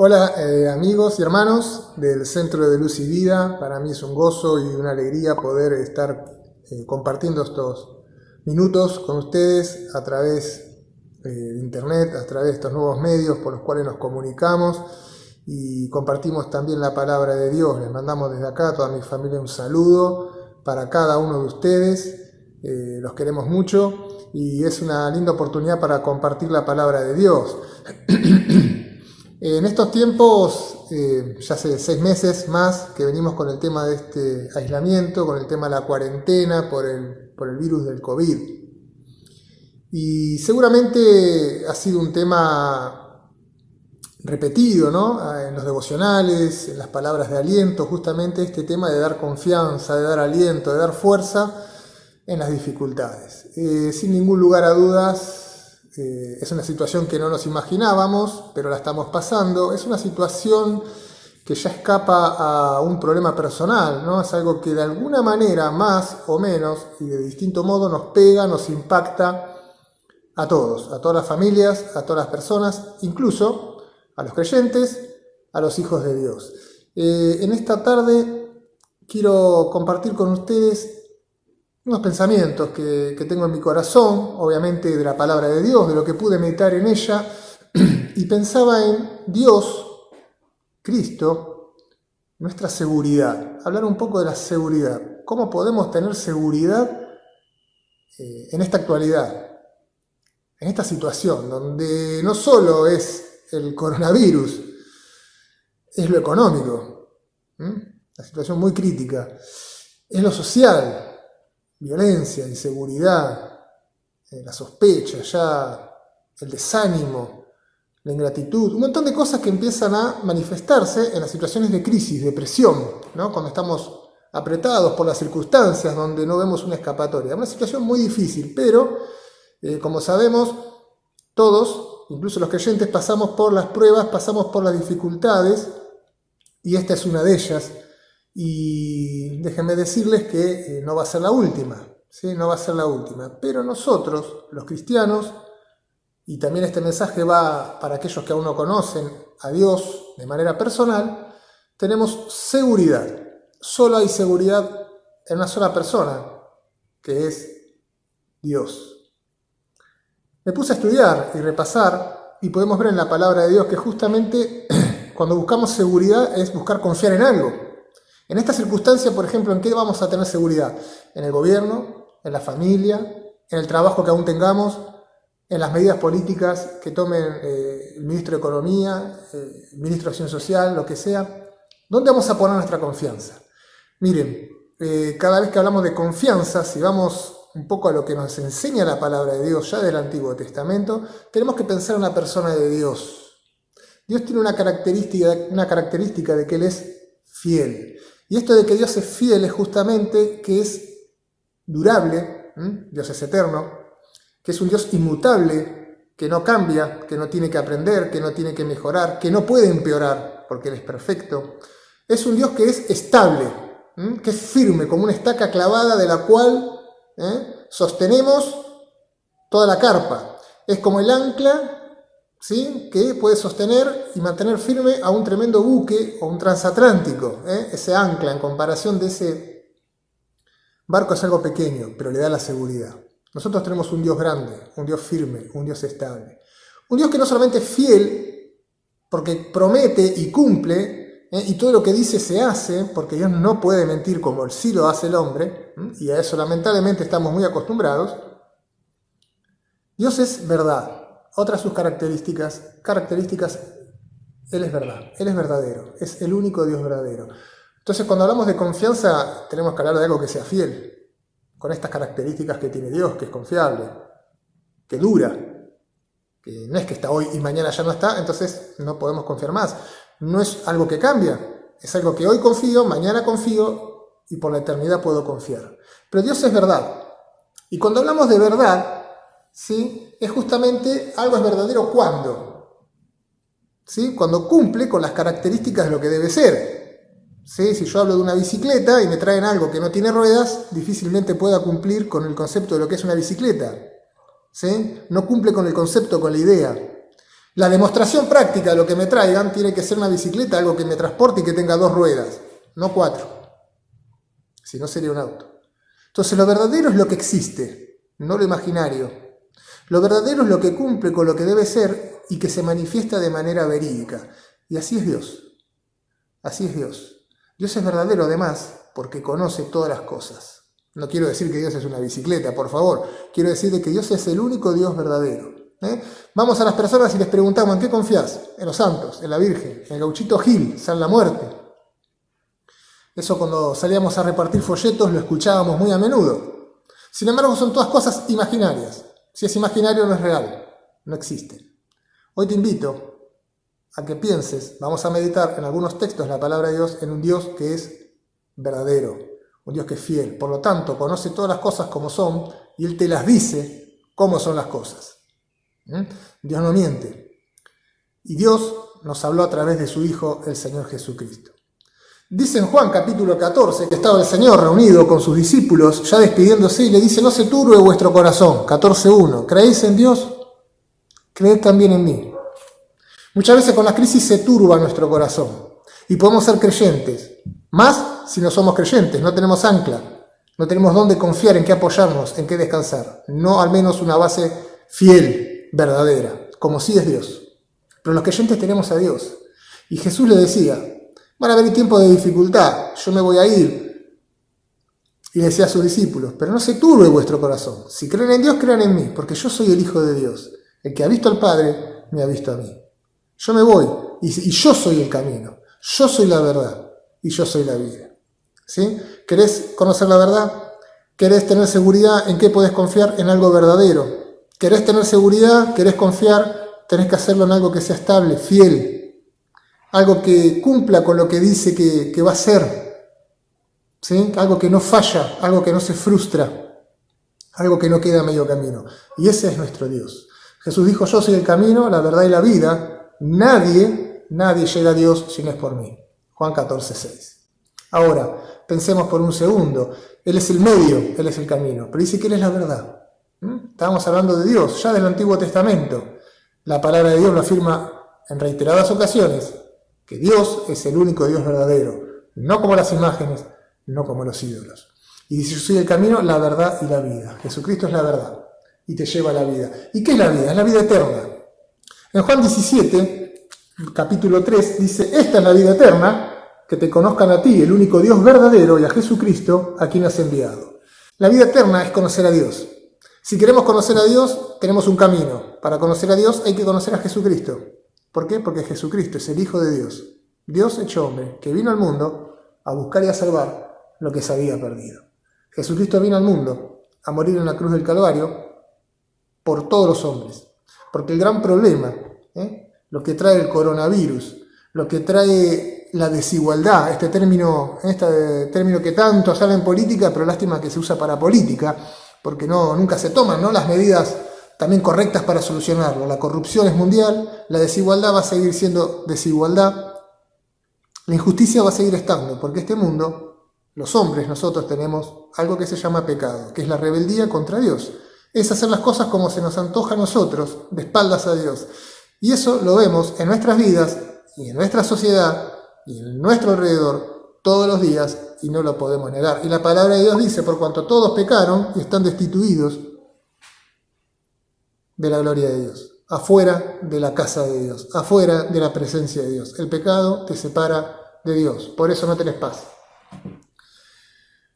Hola amigos y hermanos del Centro de Luz y Vida. Para mí es un gozo y una alegría poder estar compartiendo estos minutos con ustedes a través de internet, a través de estos nuevos medios por los cuales nos comunicamos y compartimos también la palabra de Dios. Les mandamos desde acá a toda mi familia un saludo para cada uno de ustedes. Los queremos mucho y es una linda oportunidad para compartir la palabra de Dios. En estos tiempos, ya hace 6 meses más que venimos con el tema de este aislamiento, con el tema de la cuarentena por el virus del COVID. Y seguramente ha sido un tema repetido, ¿no? En los devocionales, en las palabras de aliento, justamente este tema de dar confianza, de dar aliento, de dar fuerza en las dificultades. Sin ningún lugar a dudas, es una situación que no nos imaginábamos, pero la estamos pasando. Es una situación que ya escapa a un problema personal, ¿no? Es algo que de alguna manera, más o menos, y de distinto modo, nos pega, nos impacta a todos, a todas las familias, a todas las personas, incluso a los creyentes, a los hijos de Dios. En esta tarde quiero compartir con ustedes unos pensamientos que tengo en mi corazón, obviamente de la palabra de Dios, de lo que pude meditar en ella, y pensaba en Dios, Cristo, nuestra seguridad. Hablar un poco de la seguridad. ¿Cómo podemos tener seguridad en esta actualidad? En esta situación, donde no solo es el coronavirus, es lo económico, la situación muy crítica, es lo social, violencia, inseguridad, la sospecha, ya el desánimo, la ingratitud, un montón de cosas que empiezan a manifestarse en las situaciones de crisis, de presión, ¿no? Cuando estamos apretados por las circunstancias, donde no vemos una escapatoria. Una situación muy difícil, pero como sabemos, todos, incluso los creyentes, pasamos por las pruebas, pasamos por las dificultades, y esta es una de ellas. Y déjenme decirles que no va a ser la última, ¿sí? No va a ser la última. Pero nosotros, los cristianos, y también este mensaje va para aquellos que aún no conocen a Dios de manera personal, tenemos seguridad. Solo hay seguridad en una sola persona, que es Dios. Me puse a estudiar y repasar, y podemos ver en la palabra de Dios que justamente cuando buscamos seguridad es buscar confiar en algo. En esta circunstancia, por ejemplo, ¿en qué vamos a tener seguridad? En el gobierno, en la familia, en el trabajo que aún tengamos, en las medidas políticas que tomen el ministro de Economía, el ministro de Acción Social, lo que sea. ¿Dónde vamos a poner nuestra confianza? Miren, cada vez que hablamos de confianza, si vamos un poco a lo que nos enseña la palabra de Dios ya del Antiguo Testamento, tenemos que pensar en la persona de Dios. Dios tiene una característica de que Él es fiel. Y esto de que Dios es fiel es justamente que es durable, Dios es eterno, que es un Dios inmutable, que no cambia, que no tiene que aprender, que no tiene que mejorar, que no puede empeorar porque Él es perfecto. Es un Dios que es estable, que es firme, como una estaca clavada de la cual sostenemos toda la carpa. Es como el ancla, ¿sí? Que puede sostener y mantener firme a un tremendo buque o un transatlántico. Ese ancla en comparación de ese barco es algo pequeño, pero le da la seguridad. Nosotros tenemos un Dios grande, un Dios firme, un Dios estable. Un Dios que no solamente es fiel, porque promete y cumple, y todo lo que dice se hace, porque Dios no puede mentir como sí lo hace el hombre, y a eso lamentablemente estamos muy acostumbrados. Dios es verdad. Otra de sus características, Él es verdad, Él es verdadero, es el único Dios verdadero. Entonces, cuando hablamos de confianza, tenemos que hablar de algo que sea fiel, con estas características que tiene Dios, que es confiable, que dura, que no es que está hoy y mañana ya no está, entonces no podemos confiar más. No es algo que cambia, es algo que hoy confío, mañana confío y por la eternidad puedo confiar. Pero Dios es verdad. Y cuando hablamos de verdad, ¿sí? Es justamente algo es verdadero cuando, ¿sí? Cuando cumple con las características de lo que debe ser. ¿Sí? Si yo hablo de una bicicleta y me traen algo que no tiene ruedas, difícilmente pueda cumplir con el concepto de lo que es una bicicleta. ¿Sí? No cumple con el concepto, con la idea. La demostración práctica de lo que me traigan tiene que ser una bicicleta, algo que me transporte y que tenga 2 ruedas, no 4. Si no, sería un auto. Entonces, lo verdadero es lo que existe, no lo imaginario. Lo verdadero es lo que cumple con lo que debe ser y que se manifiesta de manera verídica. Y así es Dios. Así es Dios. Dios es verdadero, además, porque conoce todas las cosas. No quiero decir que Dios es una bicicleta, por favor. Quiero decir que Dios es el único Dios verdadero. Vamos a las personas y les preguntamos: ¿en qué confías? En los santos, en la Virgen, en el gauchito Gil, San la Muerte. Eso cuando salíamos a repartir folletos lo escuchábamos muy a menudo. Sin embargo, son todas cosas imaginarias. Si es imaginario, no es real, no existe. Hoy te invito a que pienses, vamos a meditar en algunos textos la palabra de Dios, en un Dios que es verdadero, un Dios que es fiel. Por lo tanto, conoce todas las cosas como son y Él te las dice cómo son las cosas. Dios no miente. Y Dios nos habló a través de su Hijo, el Señor Jesucristo. Dice en Juan capítulo 14 que estaba el Señor reunido con sus discípulos, ya despidiéndose, y le dice: no se turbe vuestro corazón. 14:1. ¿Creéis en Dios? Creed también en mí. Muchas veces con la crisis se turba nuestro corazón y podemos ser creyentes. Más si no somos creyentes, no tenemos ancla, no tenemos dónde confiar, en qué apoyarnos, en qué descansar. No al menos una base fiel, verdadera, como sí es Dios. Pero los creyentes tenemos a Dios. Y Jesús le decía: van a haber tiempos de dificultad, yo me voy a ir. Y decía a sus discípulos: pero no se turbe vuestro corazón. Si creen en Dios, crean en mí, porque yo soy el Hijo de Dios. El que ha visto al Padre, me ha visto a mí. Yo me voy, y yo soy el camino, yo soy la verdad, y yo soy la vida. ¿Sí? ¿Querés conocer la verdad? ¿Querés tener seguridad en qué podés confiar? En algo verdadero. ¿Querés tener seguridad? ¿Querés confiar? Tenés que hacerlo en algo que sea estable, fiel. Algo que cumpla con lo que dice que va a ser. ¿Sí? Algo que no falla, algo que no se frustra, algo que no queda a medio camino. Y ese es nuestro Dios. Jesús dijo: yo soy el camino, la verdad y la vida. Nadie llega a Dios si no es por mí. Juan 14:6. Ahora, pensemos por un segundo. Él es el medio, Él es el camino. Pero dice que Él es la verdad. Estábamos hablando de Dios, ya del Antiguo Testamento. La palabra de Dios lo afirma en reiteradas ocasiones, que Dios es el único Dios verdadero. No como las imágenes, no como los ídolos. Y dice: yo soy el camino, la verdad y la vida. Jesucristo es la verdad y te lleva a la vida. ¿Y qué es la vida? Es la vida eterna. En Juan 17, capítulo 3, dice: esta es la vida eterna, que te conozcan a ti, el único Dios verdadero, y a Jesucristo, a quien has enviado. La vida eterna es conocer a Dios. Si queremos conocer a Dios, tenemos un camino. Para conocer a Dios hay que conocer a Jesucristo. ¿Por qué? Porque Jesucristo es el Hijo de Dios, Dios hecho hombre, que vino al mundo a buscar y a salvar lo que se había perdido. Jesucristo vino al mundo a morir en la cruz del Calvario por todos los hombres. Porque el gran problema, lo que trae el coronavirus, lo que trae la desigualdad, este término que tanto sale en política, pero lástima que se usa para política, porque nunca se toman, ¿no?, las medidas también correctas para solucionarlo. La corrupción es mundial, la desigualdad va a seguir siendo desigualdad, la injusticia va a seguir estando, porque este mundo, los hombres, nosotros tenemos algo que se llama pecado, que es la rebeldía contra Dios. Es hacer las cosas como se nos antoja a nosotros, de espaldas a Dios. Y eso lo vemos en nuestras vidas y en nuestra sociedad y en nuestro alrededor todos los días y no lo podemos negar. Y la palabra de Dios dice: por cuanto todos pecaron y están destituidos de la gloria de Dios, afuera de la casa de Dios, afuera de la presencia de Dios. El pecado te separa de Dios, por eso no tenés paz.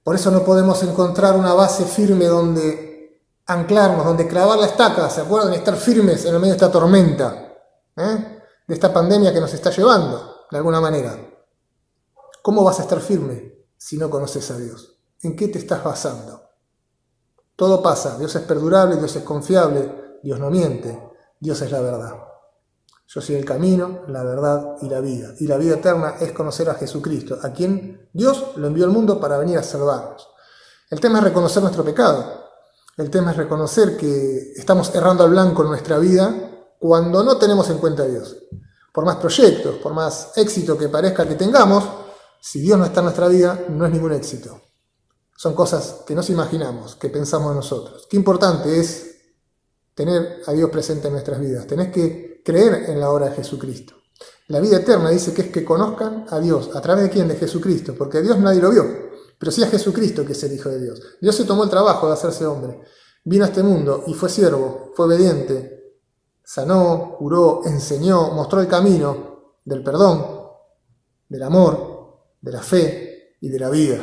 Por eso no podemos encontrar una base firme donde anclarnos, donde clavar la estaca, ¿se acuerdan? Estar firmes en el medio de esta tormenta, de esta pandemia que nos está llevando, de alguna manera. ¿Cómo vas a estar firme si no conoces a Dios? ¿En qué te estás basando? Todo pasa, Dios es perdurable, Dios es confiable, Dios no miente, Dios es la verdad. Yo soy el camino, la verdad y la vida. Y la vida eterna es conocer a Jesucristo, a quien Dios lo envió al mundo para venir a salvarnos. El tema es reconocer nuestro pecado. El tema es reconocer que estamos errando al blanco en nuestra vida cuando no tenemos en cuenta a Dios. Por más proyectos, por más éxito que parezca que tengamos, si Dios no está en nuestra vida, no es ningún éxito. Son cosas que nos imaginamos, que pensamos nosotros. Qué importante es tener a Dios presente en nuestras vidas. Tenés que creer en la obra de Jesucristo. La vida eterna dice que es que conozcan a Dios. ¿A través de quién? De Jesucristo. Porque a Dios nadie lo vio, pero sí a Jesucristo, que es el Hijo de Dios. Dios se tomó el trabajo de hacerse hombre. Vino a este mundo y fue siervo, fue obediente, sanó, curó, enseñó, mostró el camino del perdón, del amor, de la fe y de la vida.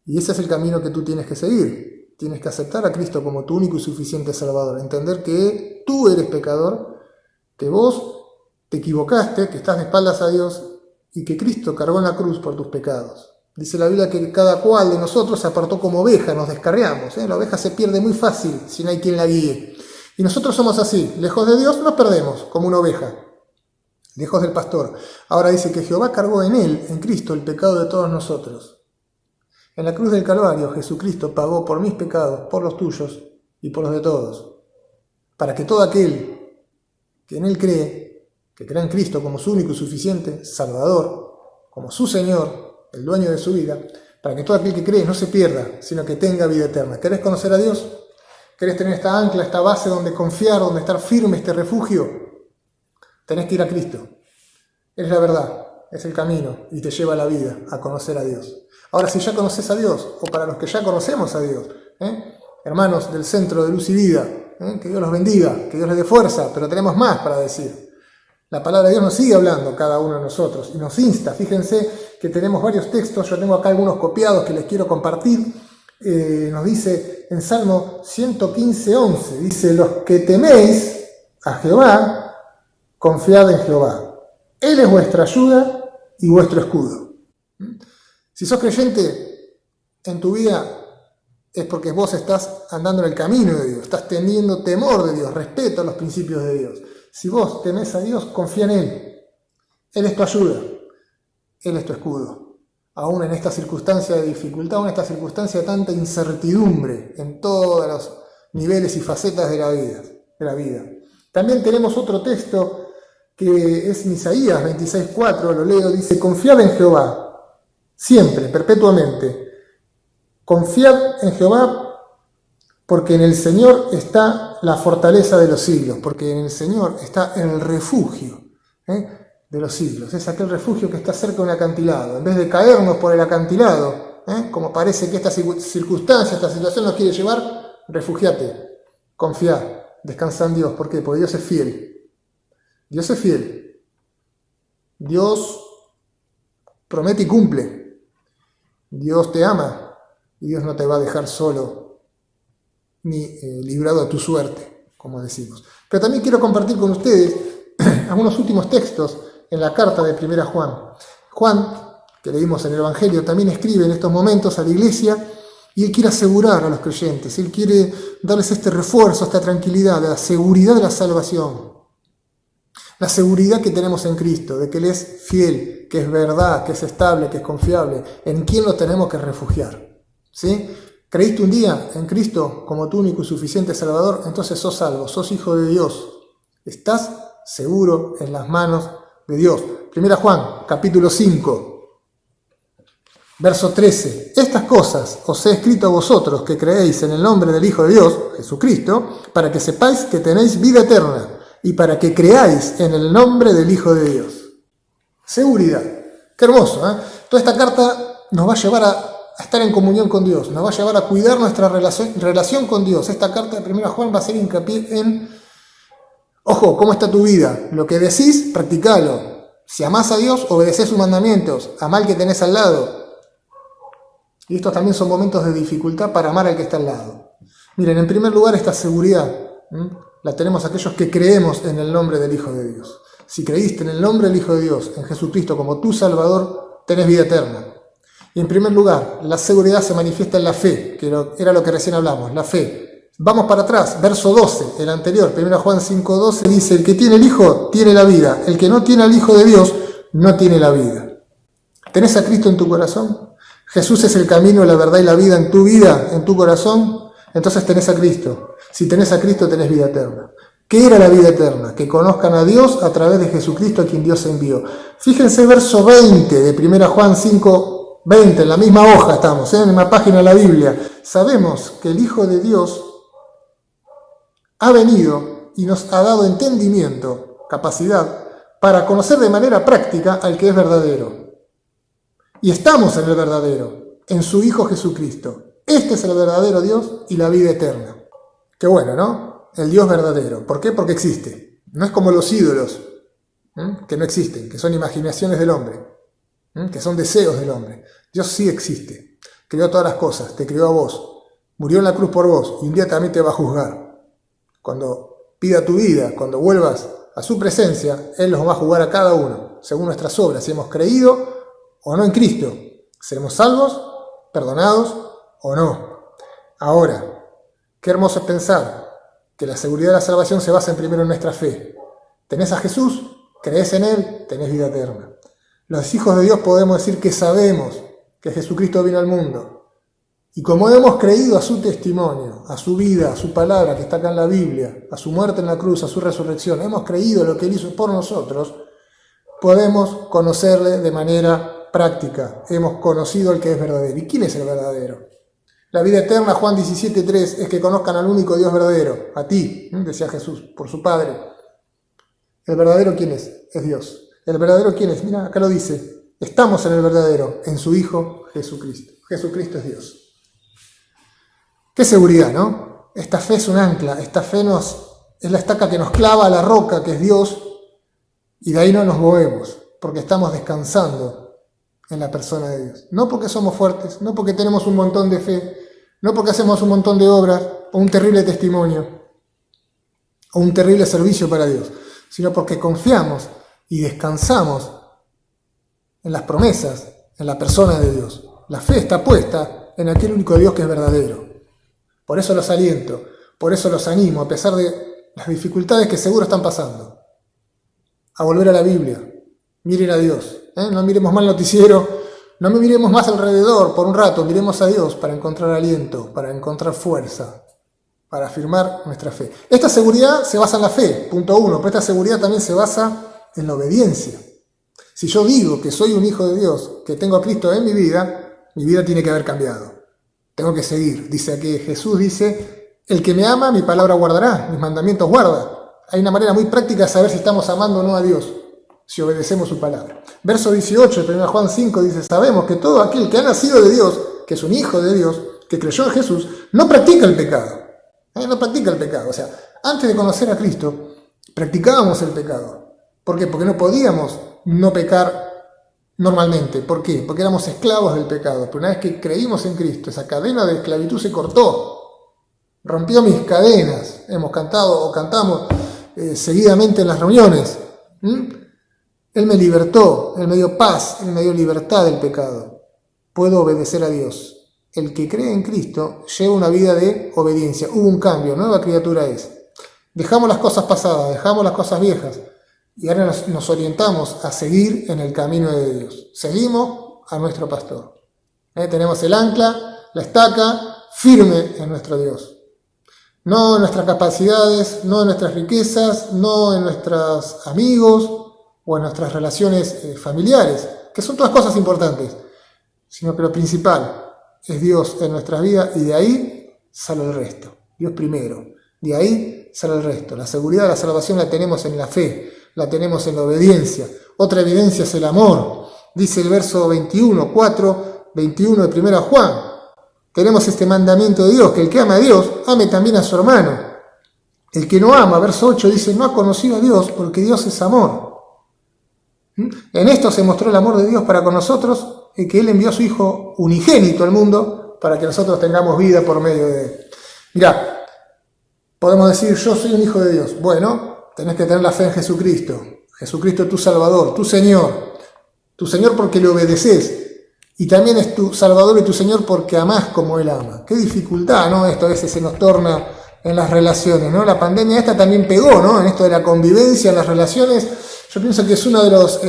Y ese es el camino que tú tienes que seguir. Tienes que aceptar a Cristo como tu único y suficiente Salvador. Entender que tú eres pecador, que vos te equivocaste, que estás de espaldas a Dios y que Cristo cargó en la cruz por tus pecados. Dice la Biblia que cada cual de nosotros se apartó como oveja, nos descarriamos. La oveja se pierde muy fácil si no hay quien la guíe. Y nosotros somos así, lejos de Dios nos perdemos, como una oveja, lejos del pastor. Ahora dice que Jehová cargó en él, en Cristo, el pecado de todos nosotros. En la cruz del Calvario, Jesucristo pagó por mis pecados, por los tuyos y por los de todos, para que todo aquel que en él cree, que cree en Cristo como su único y suficiente Salvador, como su Señor, el dueño de su vida, para que todo aquel que cree no se pierda, sino que tenga vida eterna. ¿Querés conocer a Dios? ¿Querés tener esta ancla, esta base donde confiar, donde estar firme, este refugio? Tenés que ir a Cristo. Es la verdad, es el camino y te lleva a la vida, a conocer a Dios. Ahora, si ya conoces a Dios, o para los que ya conocemos a Dios, hermanos del Centro de Luz y Vida, que Dios los bendiga, que Dios les dé fuerza, pero tenemos más para decir. La palabra de Dios nos sigue hablando cada uno de nosotros y nos insta. Fíjense que tenemos varios textos, yo tengo acá algunos copiados que les quiero compartir. Nos dice en Salmo 115:11, dice: los que teméis a Jehová, confiad en Jehová. Él es vuestra ayuda y vuestro escudo. Si sos creyente en tu vida, es porque vos estás andando en el camino de Dios, estás teniendo temor de Dios, respeto a los principios de Dios. Si vos temés a Dios, confía en Él. Él es tu ayuda, Él es tu escudo. Aún en esta circunstancia de dificultad, aún en esta circunstancia de tanta incertidumbre en todos los niveles y facetas de la vida. También tenemos otro texto que es Isaías 26:4, lo leo, dice: confiad en Jehová, siempre, perpetuamente. Confiad en Jehová, porque en el Señor está la fortaleza de los siglos, porque en el Señor está el refugio de los siglos. Es aquel refugio que está cerca de un acantilado. En vez de caernos por el acantilado, como parece que esta circunstancia, esta situación nos quiere llevar, refugiate, confía, descansa en Dios. ¿Por qué? Porque Dios es fiel. Dios es fiel. Dios promete y cumple. Dios te ama y Dios no te va a dejar solo ni librado a tu suerte, como decimos. Pero también quiero compartir con ustedes algunos últimos textos en la carta de 1 Juan. Juan, que leímos en el Evangelio, también escribe en estos momentos a la iglesia y él quiere asegurar a los creyentes, él quiere darles este refuerzo, esta tranquilidad, la seguridad de la salvación, la seguridad que tenemos en Cristo, de que Él es fiel, que es verdad, que es estable, que es confiable, en quién lo tenemos que refugiar. ¿Sí? ¿Creíste un día en Cristo como tu único y suficiente Salvador? Entonces sos salvo, sos hijo de Dios. Estás seguro en las manos de Dios. 1 Juan, capítulo 5, verso 13. Estas cosas os he escrito a vosotros que creéis en el nombre del Hijo de Dios, Jesucristo, para que sepáis que tenéis vida eterna y para que creáis en el nombre del Hijo de Dios. Seguridad. Qué hermoso, ¿eh? Toda esta carta nos va a llevar a estar en comunión con Dios, nos va a llevar a cuidar nuestra relación con Dios. Esta carta de 1 Juan va a hacer hincapié en, ojo, ¿cómo está tu vida? Lo que decís, practicalo. Si amás a Dios, obedecés sus mandamientos, amá al que tenés al lado. Y estos también son momentos de dificultad para amar al que está al lado. Miren, en primer lugar, esta seguridad la tenemos aquellos que creemos en el nombre del Hijo de Dios. Si creíste en el nombre del Hijo de Dios, en Jesucristo como tu Salvador, tenés vida eterna. Y en primer lugar, la seguridad se manifiesta en la fe, que era lo que recién hablamos, la fe. Vamos para atrás, verso 12, el anterior, 1 Juan 5:12, dice: el que tiene el Hijo tiene la vida, el que no tiene al Hijo de Dios no tiene la vida. ¿Tenés a Cristo en tu corazón? ¿Jesús es el camino, la verdad y la vida en tu vida, en tu corazón? Entonces tenés a Cristo. Si tenés a Cristo, tenés vida eterna. ¿Qué era la vida eterna? Que conozcan a Dios a través de Jesucristo, a quien Dios envió. Fíjense verso 20 de 1 Juan 5:20, en la misma hoja estamos, en la misma página de la Biblia. Sabemos que el Hijo de Dios ha venido y nos ha dado entendimiento, capacidad, para conocer de manera práctica al que es verdadero. Y estamos en el verdadero, en su Hijo Jesucristo. Este es el verdadero Dios y la vida eterna. Qué bueno, ¿no? El Dios verdadero. ¿Por qué? Porque existe. No es como los ídolos, que no existen, que son imaginaciones del hombre, que son deseos del hombre. Dios sí existe. Creó todas las cosas, te creó a vos, murió en la cruz por vos y un día también te va a juzgar. Cuando pida tu vida, cuando vuelvas a su presencia, Él nos va a juzgar a cada uno, según nuestras obras, si hemos creído o no en Cristo. ¿Seremos salvos, perdonados o no? Ahora, qué hermoso es pensar que la seguridad de la salvación se basa primero en nuestra fe. ¿Tenés a Jesús? ¿Crees en Él? Tenés vida eterna. Los hijos de Dios podemos decir que sabemos que Jesucristo vino al mundo. Y como hemos creído a su testimonio, a su vida, a su palabra que está acá en la Biblia, a su muerte en la cruz, a su resurrección, hemos creído lo que Él hizo por nosotros, podemos conocerle de manera práctica. Hemos conocido al que es verdadero. ¿Y quién es el verdadero? La vida eterna, Juan 17:3, es que conozcan al único Dios verdadero, a ti, decía Jesús, por su Padre. ¿El verdadero quién es? Es Dios. ¿El verdadero quién es? Mira, acá lo dice. Estamos en el verdadero, en su Hijo Jesucristo. Jesucristo es Dios. Qué seguridad, ¿no? Esta fe es un ancla, esta fe es la estaca que nos clava a la roca, que es Dios, y de ahí no nos movemos, porque estamos descansando en la persona de Dios. No porque somos fuertes, no porque tenemos un montón de fe, no porque hacemos un montón de obras, o un terrible testimonio, o un terrible servicio para Dios, sino porque confiamos y descansamos en las promesas, en la persona de Dios. La fe está puesta en aquel único Dios que es verdadero. Por eso los aliento, por eso los animo, a pesar de las dificultades que seguro están pasando, a volver a la Biblia. Miren a Dios, no miremos más el noticiero, no miremos más alrededor por un rato, miremos a Dios para encontrar aliento, para encontrar fuerza, para afirmar nuestra fe. Esta seguridad se basa en la fe, punto 1, pero esta seguridad también se basa en la obediencia. Si yo digo que soy un hijo de Dios, que tengo a Cristo en mi vida tiene que haber cambiado. Tengo que seguir. Dice aquí Jesús, dice, el que me ama, mi palabra guardará, mis mandamientos guarda. Hay una manera muy práctica de saber si estamos amando o no a Dios, si obedecemos su palabra. Verso 18 de 1 Juan 5 dice, sabemos que todo aquel que ha nacido de Dios, que es un hijo de Dios, que creyó en Jesús, no practica el pecado. No practica el pecado. O sea, antes de conocer a Cristo, practicábamos el pecado. ¿Por qué? Porque no podíamos no pecar normalmente. ¿Por qué? Porque éramos esclavos del pecado. Pero una vez que creímos en Cristo, esa cadena de esclavitud se cortó. Rompió mis cadenas. Hemos cantado o cantamos seguidamente en las reuniones. Él me libertó, Él me dio paz, Él me dio libertad del pecado. Puedo obedecer a Dios. El que cree en Cristo lleva una vida de obediencia. Hubo un cambio, nueva criatura es. Dejamos las cosas pasadas, dejamos las cosas viejas. Y ahora nos orientamos a seguir en el camino de Dios. Seguimos a nuestro pastor. Tenemos el ancla, la estaca, firme en nuestro Dios. No en nuestras capacidades, no en nuestras riquezas, no en nuestros amigos o en nuestras relaciones familiares, que son todas cosas importantes, sino que lo principal es Dios en nuestras vidas y de ahí sale el resto. Dios primero. De ahí sale el resto. La seguridad de la salvación la tenemos en la fe, la tenemos en la obediencia. Otra evidencia es el amor. Dice el verso 21 de 1 Juan. Tenemos este mandamiento de Dios, que el que ama a Dios, ame también a su hermano. El que no ama, verso 8, dice, no ha conocido a Dios porque Dios es amor. En esto se mostró el amor de Dios para con nosotros, y que Él envió a su Hijo unigénito al mundo para que nosotros tengamos vida por medio de Él. Mirá, podemos decir, yo soy un hijo de Dios. Bueno, tenés que tener la fe en Jesucristo. Jesucristo es tu Salvador, tu Señor porque le obedeces. Y también es tu Salvador y tu Señor porque amás como Él ama. Qué dificultad, ¿no? Esto a veces se nos torna en las relaciones, ¿no? La pandemia esta también pegó, ¿no? En esto de la convivencia, en las relaciones. Yo pienso que es uno de los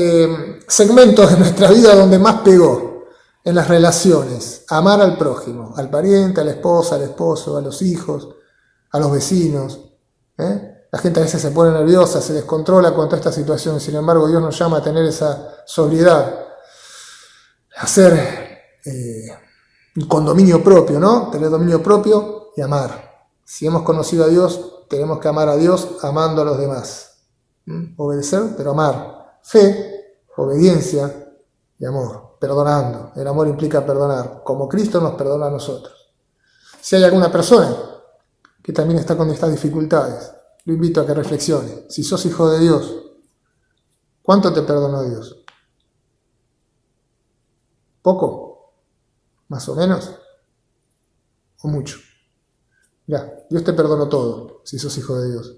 segmentos de nuestra vida donde más pegó en las relaciones. Amar al prójimo, al pariente, a la esposa, al esposo, a los hijos, a los vecinos. La gente a veces se pone nerviosa, se descontrola con toda esta situación. Sin embargo, Dios nos llama a tener esa sobriedad, a ser con dominio propio, ¿no? Tener dominio propio y amar. Si hemos conocido a Dios, tenemos que amar a Dios amando a los demás. Obedecer, pero amar. Fe, obediencia y amor. Perdonando. El amor implica perdonar, como Cristo nos perdona a nosotros. Si hay alguna persona que también está con estas dificultades, lo invito a que reflexione. Si sos hijo de Dios, ¿cuánto te perdonó Dios? ¿Poco? ¿Más o menos? ¿O mucho? Mirá, Dios te perdonó todo, si sos hijo de Dios.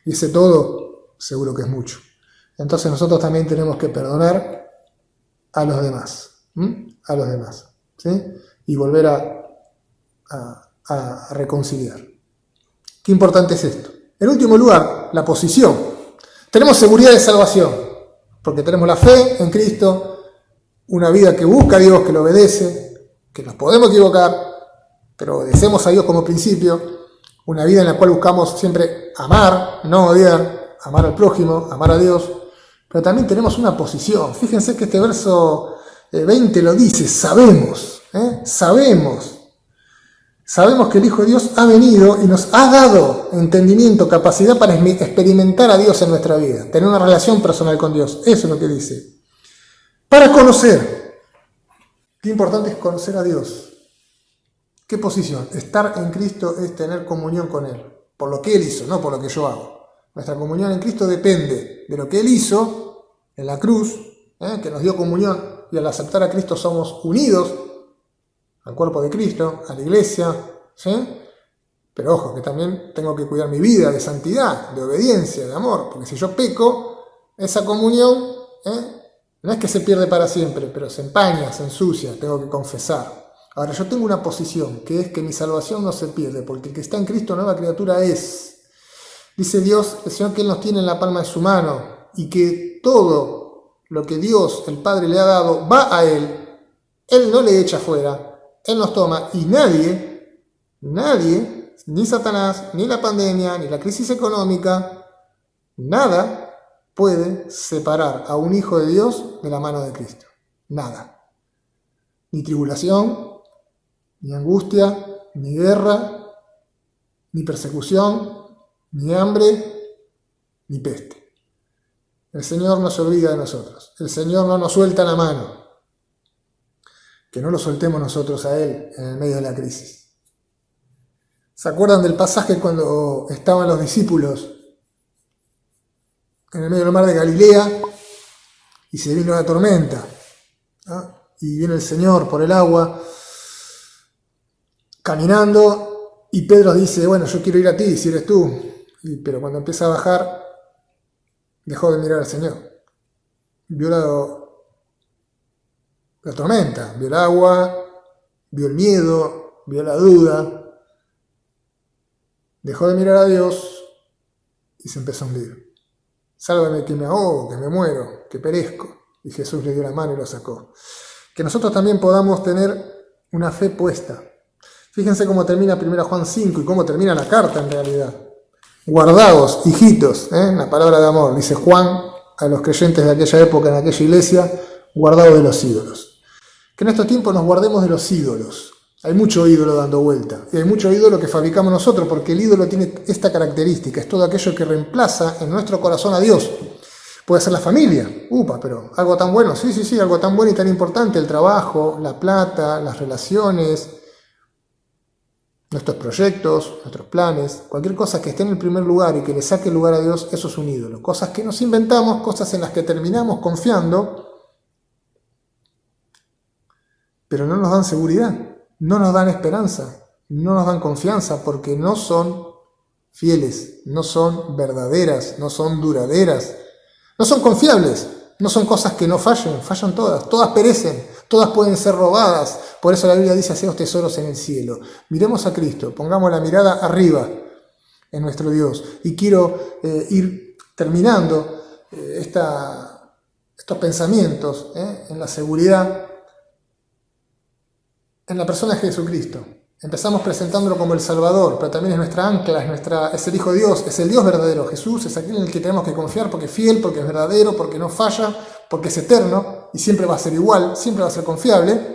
Y ese todo, seguro que es mucho. Entonces nosotros también tenemos que perdonar a los demás. A los demás. ¿Sí? Y volver a reconciliar. Qué importante es esto. En último lugar, la posición. Tenemos seguridad de salvación, porque tenemos la fe en Cristo, una vida que busca a Dios, que lo obedece, que nos podemos equivocar, pero obedecemos a Dios como principio, una vida en la cual buscamos siempre amar, no odiar, amar al prójimo, amar a Dios, pero también tenemos una posición. Fíjense que este verso 20 lo dice, sabemos que el Hijo de Dios ha venido y nos ha dado entendimiento, capacidad para experimentar a Dios en nuestra vida, tener una relación personal con Dios. Eso es lo que dice. Para conocer. Qué importante es conocer a Dios. ¿Qué posición? Estar en Cristo es tener comunión con Él, por lo que Él hizo, no por lo que yo hago. Nuestra comunión en Cristo depende de lo que Él hizo en la cruz, que nos dio comunión, y al aceptar a Cristo somos unidos al cuerpo de Cristo, a la iglesia, ¿sí? Pero ojo, que también tengo que cuidar mi vida de santidad, de obediencia, de amor, porque si yo peco, esa comunión no es que se pierde para siempre, pero se empaña, se ensucia, tengo que confesar. Ahora, yo tengo una posición, que es que mi salvación no se pierde, porque el que está en Cristo, nueva criatura es. Dice Dios, el Señor, que Él nos tiene en la palma de su mano, y que todo lo que Dios, el Padre, le ha dado, va a Él. Él no le echa fuera. Él nos toma, y nadie, ni Satanás, ni la pandemia, ni la crisis económica, nada puede separar a un hijo de Dios de la mano de Cristo. Nada. Ni tribulación, ni angustia, ni guerra, ni persecución, ni hambre, ni peste. El Señor no se olvida de nosotros. El Señor no nos suelta la mano. Que no lo soltemos nosotros a Él en el medio de la crisis. ¿Se acuerdan del pasaje cuando estaban los discípulos en el medio del mar de Galilea y se vino la tormenta? Y viene el Señor por el agua caminando y Pedro dice, bueno, yo quiero ir a ti si eres tú. Pero cuando empieza a bajar, dejó de mirar al Señor. Vio la tormenta, vio el agua, vio el miedo, vio la duda, dejó de mirar a Dios y se empezó a hundir. Sálvame que me ahogo, que me muero, que perezco. Y Jesús le dio la mano y lo sacó. Que nosotros también podamos tener una fe puesta. Fíjense cómo termina 1 Juan 5 y cómo termina la carta en realidad. Guardaos, hijitos, la palabra de amor, dice Juan a los creyentes de aquella época, en aquella iglesia, guardaos de los ídolos. Que en estos tiempos nos guardemos de los ídolos. Hay mucho ídolo dando vuelta. Y hay mucho ídolo que fabricamos nosotros, porque el ídolo tiene esta característica. Es todo aquello que reemplaza en nuestro corazón a Dios. Puede ser la familia. Pero algo tan bueno. Sí, algo tan bueno y tan importante. El trabajo, la plata, las relaciones, nuestros proyectos, nuestros planes. Cualquier cosa que esté en el primer lugar y que le saque el lugar a Dios, eso es un ídolo. Cosas que nos inventamos, cosas en las que terminamos confiando, pero no nos dan seguridad, no nos dan esperanza, no nos dan confianza, porque no son fieles, no son verdaderas, no son duraderas, no son confiables, no son cosas que no fallen todas perecen, todas pueden ser robadas. Por eso la Biblia dice, haceos tesoros en el cielo. Miremos a Cristo, pongamos la mirada arriba en nuestro Dios. Y quiero ir terminando estos pensamientos en la seguridad en la persona de Jesucristo. Empezamos presentándolo como el Salvador, pero también es nuestra ancla, es el Hijo de Dios, es el Dios verdadero. Jesús es aquel en el que tenemos que confiar porque es fiel, porque es verdadero, porque no falla, porque es eterno y siempre va a ser igual, siempre va a ser confiable.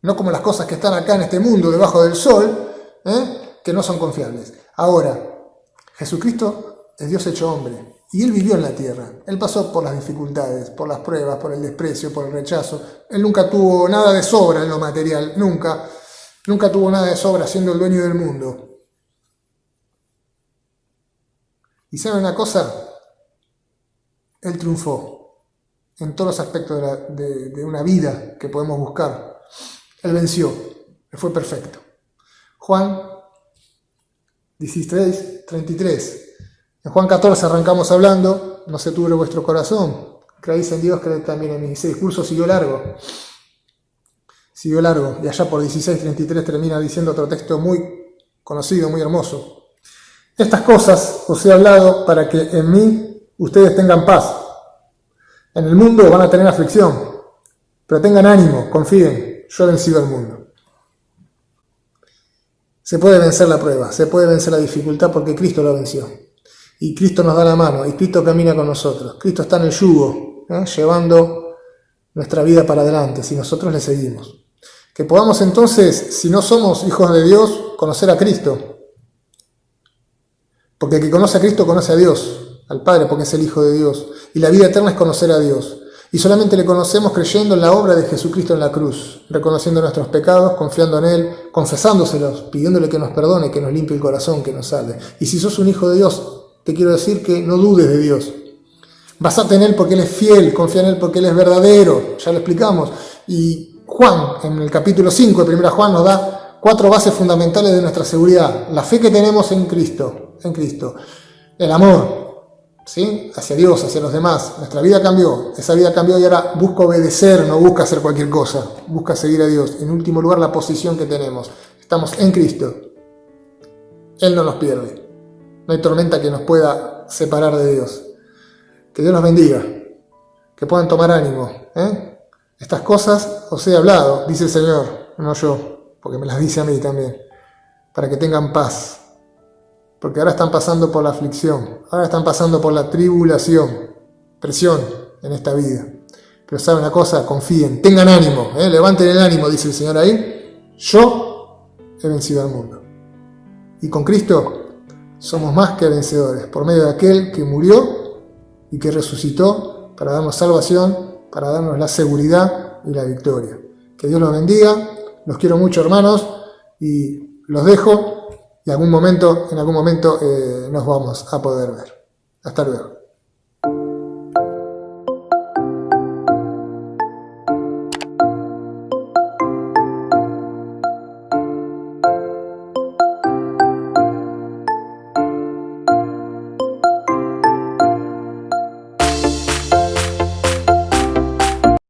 No como las cosas que están acá en este mundo, debajo del sol, que no son confiables. Ahora, Jesucristo es Dios hecho hombre y Él vivió en la tierra. Él pasó por las dificultades, por las pruebas, por el desprecio, por el rechazo. Él nunca tuvo nada de sobra en lo material, nunca tuvo nada de sobra siendo el dueño del mundo. ¿Y saben una cosa? Él triunfó en todos los aspectos de una vida que podemos buscar. Él venció, él fue perfecto. Juan 16:33. En Juan 14 arrancamos hablando, no se turbe vuestro corazón, creéis en Dios, creed también en mí. Ese discurso siguió largo, y allá por 16:33 termina diciendo otro texto muy conocido, muy hermoso. Estas cosas os he hablado para que en mí ustedes tengan paz. En el mundo van a tener aflicción, pero tengan ánimo, confíen, yo he vencido al mundo. Se puede vencer la prueba, se puede vencer la dificultad porque Cristo lo venció. Y Cristo nos da la mano, y Cristo camina con nosotros. Cristo está en el yugo, llevando nuestra vida para adelante, si nosotros le seguimos. Que podamos entonces, si no somos hijos de Dios, conocer a Cristo. Porque el que conoce a Cristo conoce a Dios, al Padre, porque es el Hijo de Dios. Y la vida eterna es conocer a Dios. Y solamente le conocemos creyendo en la obra de Jesucristo en la cruz, reconociendo nuestros pecados, confiando en Él, confesándoselos, pidiéndole que nos perdone, que nos limpie el corazón, que nos salve. Y si sos un hijo de Dios, te quiero decir que no dudes de Dios. Basate en Él porque Él es fiel, confía en Él porque Él es verdadero, ya lo explicamos. Y Juan, en el capítulo 5 de 1 Juan, nos da 4 bases fundamentales de nuestra seguridad. La fe que tenemos en Cristo, el amor, ¿sí?, hacia Dios, hacia los demás. Nuestra vida cambió, esa vida cambió y ahora busca obedecer, no busca hacer cualquier cosa, busca seguir a Dios. En último lugar, la posición que tenemos. Estamos en Cristo. Él no nos pierde. No hay tormenta que nos pueda separar de Dios. Que Dios los bendiga, que puedan tomar ánimo. Estas cosas os he hablado, dice el Señor, no yo, porque me las dice a mí también, para que tengan paz. Porque ahora están pasando por la aflicción, ahora están pasando por la tribulación, presión en esta vida. Pero saben una cosa, confíen, tengan ánimo, levanten el ánimo, dice el Señor ahí. Yo he vencido al mundo. Y con Cristo somos más que vencedores, por medio de aquel que murió y que resucitó para darnos salvación, para darnos la seguridad y la victoria. Que Dios los bendiga, los quiero mucho, hermanos, y los dejo. Y en algún momento nos vamos a poder ver. Hasta luego.